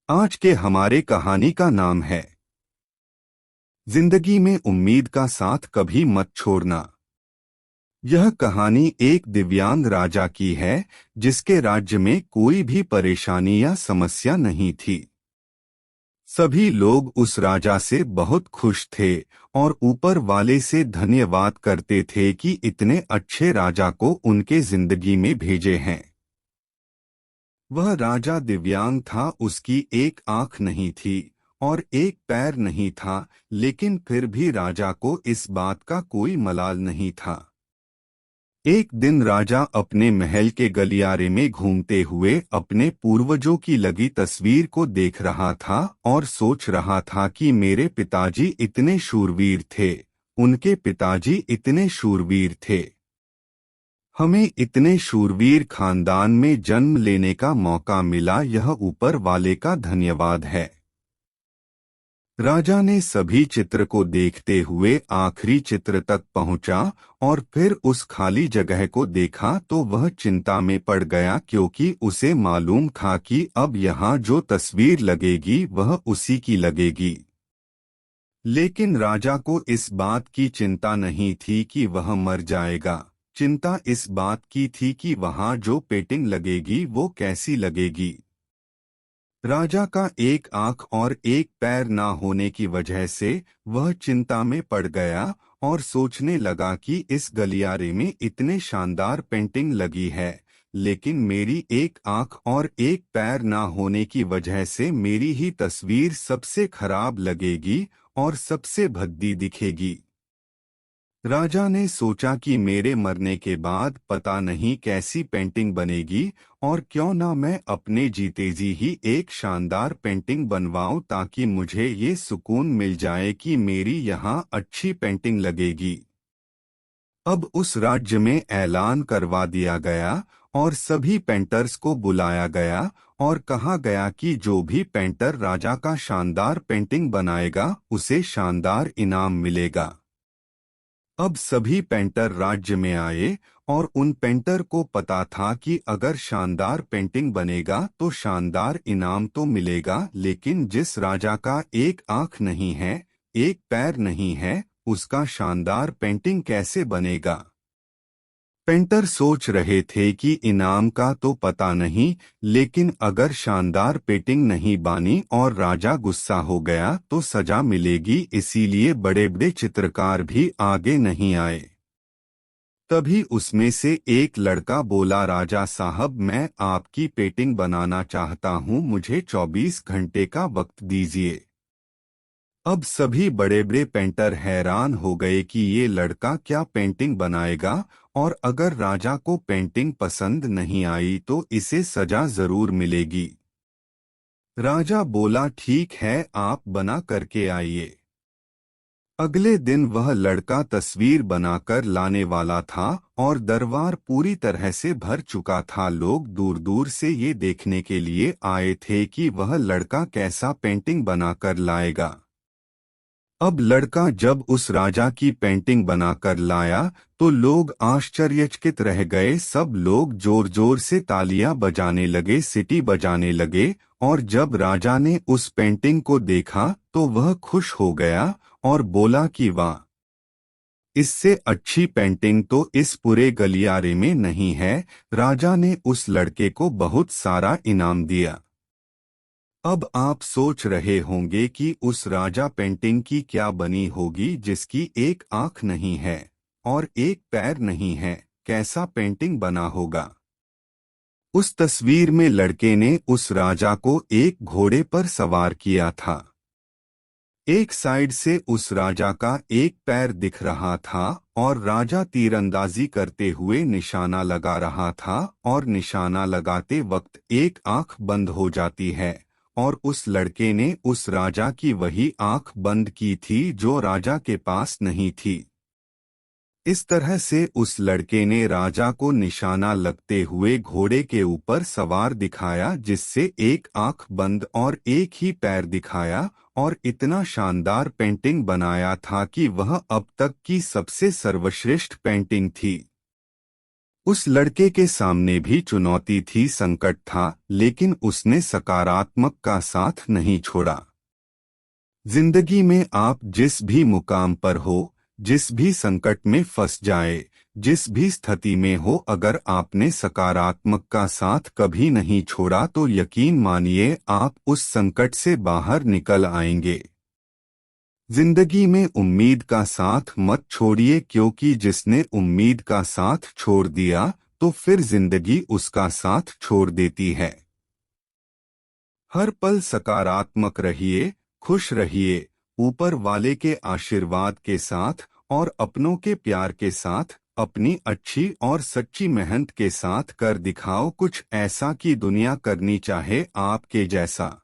आज के हमारे कहानी का नाम है जिंदगी में उम्मीद का साथ कभी मत छोड़ना। यह कहानी एक दिव्यांग राजा की है जिसके राज्य में कोई भी परेशानी या समस्या नहीं थी। सभी लोग उस राजा से बहुत खुश थे और ऊपर वाले से धन्यवाद करते थे कि इतने अच्छे राजा को उनके जिंदगी में भेजे हैं। वह राजा दिव्यांग था, उसकी एक आंख नहीं थी और एक पैर नहीं था, लेकिन फिर भी राजा को इस बात का कोई मलाल नहीं था। एक दिन राजा अपने महल के गलियारे में घूमते हुए अपने पूर्वजों की लगी तस्वीर को देख रहा था और सोच रहा था कि मेरे पिताजी इतने शूरवीर थे, उनके पिताजी इतने शूरवीर थे। हमें इतने शूरवीर खानदान में जन्म लेने का मौका मिला, यह ऊपर वाले का धन्यवाद है। राजा ने सभी चित्र को देखते हुए आखिरी चित्र तक पहुंचा और फिर उस खाली जगह को देखा तो वह चिंता में पड़ गया, क्योंकि उसे मालूम था कि अब यहाँ जो तस्वीर लगेगी वह उसी की लगेगी। लेकिन राजा को इस बात की चिंता नहीं थी कि वह मर जाएगा। चिंता इस बात की थी कि वहां जो पेंटिंग लगेगी वो कैसी लगेगी। राजा का एक आंख और एक पैर ना होने की वजह से वह चिंता में पड़ गया और सोचने लगा कि इस गलियारे में इतने शानदार पेंटिंग लगी है, लेकिन मेरी एक आंख और एक पैर ना होने की वजह से मेरी ही तस्वीर सबसे खराब लगेगी और सबसे भद्दी दिखेगी। राजा ने सोचा कि मेरे मरने के बाद पता नहीं कैसी पेंटिंग बनेगी, और क्यों ना मैं अपने जीते जी ही एक शानदार पेंटिंग बनवाऊं, ताकि मुझे ये सुकून मिल जाए कि मेरी यहाँ अच्छी पेंटिंग लगेगी। अब उस राज्य में ऐलान करवा दिया गया और सभी पेंटर्स को बुलाया गया और कहा गया कि जो भी पेंटर राजा का शानदार पेंटिंग बनाएगा उसे शानदार इनाम मिलेगा। अब सभी पेंटर राज्य में आए और उन पेंटर को पता था कि अगर शानदार पेंटिंग बनेगा तो शानदार इनाम तो मिलेगा, लेकिन जिस राजा का एक आंख नहीं है, एक पैर नहीं है, उसका शानदार पेंटिंग कैसे बनेगा। पेंटर सोच रहे थे कि इनाम का तो पता नहीं, लेकिन अगर शानदार पेंटिंग नहीं बनी और राजा गुस्सा हो गया तो सजा मिलेगी, इसीलिए बड़े बड़े चित्रकार भी आगे नहीं आए। तभी उसमें से एक लड़का बोला, राजा साहब मैं आपकी पेंटिंग बनाना चाहता हूँ, मुझे 24 घंटे का वक्त दीजिए। अब सभी बड़े बड़े पेंटर हैरान हो गए कि ये लड़का क्या पेंटिंग बनाएगा, और अगर राजा को पेंटिंग पसंद नहीं आई तो इसे सजा जरूर मिलेगी। राजा बोला, ठीक है, आप बना करके आइए। अगले दिन वह लड़का तस्वीर बनाकर लाने वाला था और दरबार पूरी तरह से भर चुका था। लोग दूर दूर से ये देखने के लिए आए थे कि वह लड़का कैसा पेंटिंग बनाकर लाएगा। अब लड़का जब उस राजा की पेंटिंग बनाकर लाया तो लोग आश्चर्यचकित रह गए। सब लोग जोर जोर से तालियां बजाने लगे, सीटी बजाने लगे, और जब राजा ने उस पेंटिंग को देखा तो वह खुश हो गया और बोला कि वाह, इससे अच्छी पेंटिंग तो इस पूरे गलियारे में नहीं है। राजा ने उस लड़के को बहुत सारा इनाम दिया। अब आप सोच रहे होंगे कि उस राजा पेंटिंग की क्या बनी होगी जिसकी एक आंख नहीं है और एक पैर नहीं है, कैसा पेंटिंग बना होगा। उस तस्वीर में लड़के ने उस राजा को एक घोड़े पर सवार किया था। एक साइड से उस राजा का एक पैर दिख रहा था और राजा तीरंदाजी करते हुए निशाना लगा रहा था, और निशाना लगाते वक्त एक आंख बंद हो जाती है, और उस लड़के ने उस राजा की वही आंख बंद की थी जो राजा के पास नहीं थी। इस तरह से उस लड़के ने राजा को निशाना लगते हुए घोड़े के ऊपर सवार दिखाया, जिससे एक आंख बंद और एक ही पैर दिखाया, और इतना शानदार पेंटिंग बनाया था कि वह अब तक की सबसे सर्वश्रेष्ठ पेंटिंग थी। उस लड़के के सामने भी चुनौती थी, संकट था, लेकिन उसने सकारात्मक का साथ नहीं छोड़ा। जिंदगी में आप जिस भी मुकाम पर हो, जिस भी संकट में फंस जाए, जिस भी स्थिति में हो, अगर आपने सकारात्मक का साथ कभी नहीं छोड़ा तो यकीन मानिए आप उस संकट से बाहर निकल आएंगे। जिंदगी में उम्मीद का साथ मत छोड़िए, क्योंकि जिसने उम्मीद का साथ छोड़ दिया तो फिर जिंदगी उसका साथ छोड़ देती है। हर पल सकारात्मक रहिए, खुश रहिए, ऊपर वाले के आशीर्वाद के साथ और अपनों के प्यार के साथ, अपनी अच्छी और सच्ची मेहनत के साथ कर दिखाओ कुछ ऐसा कि दुनिया करनी चाहे आपके जैसा।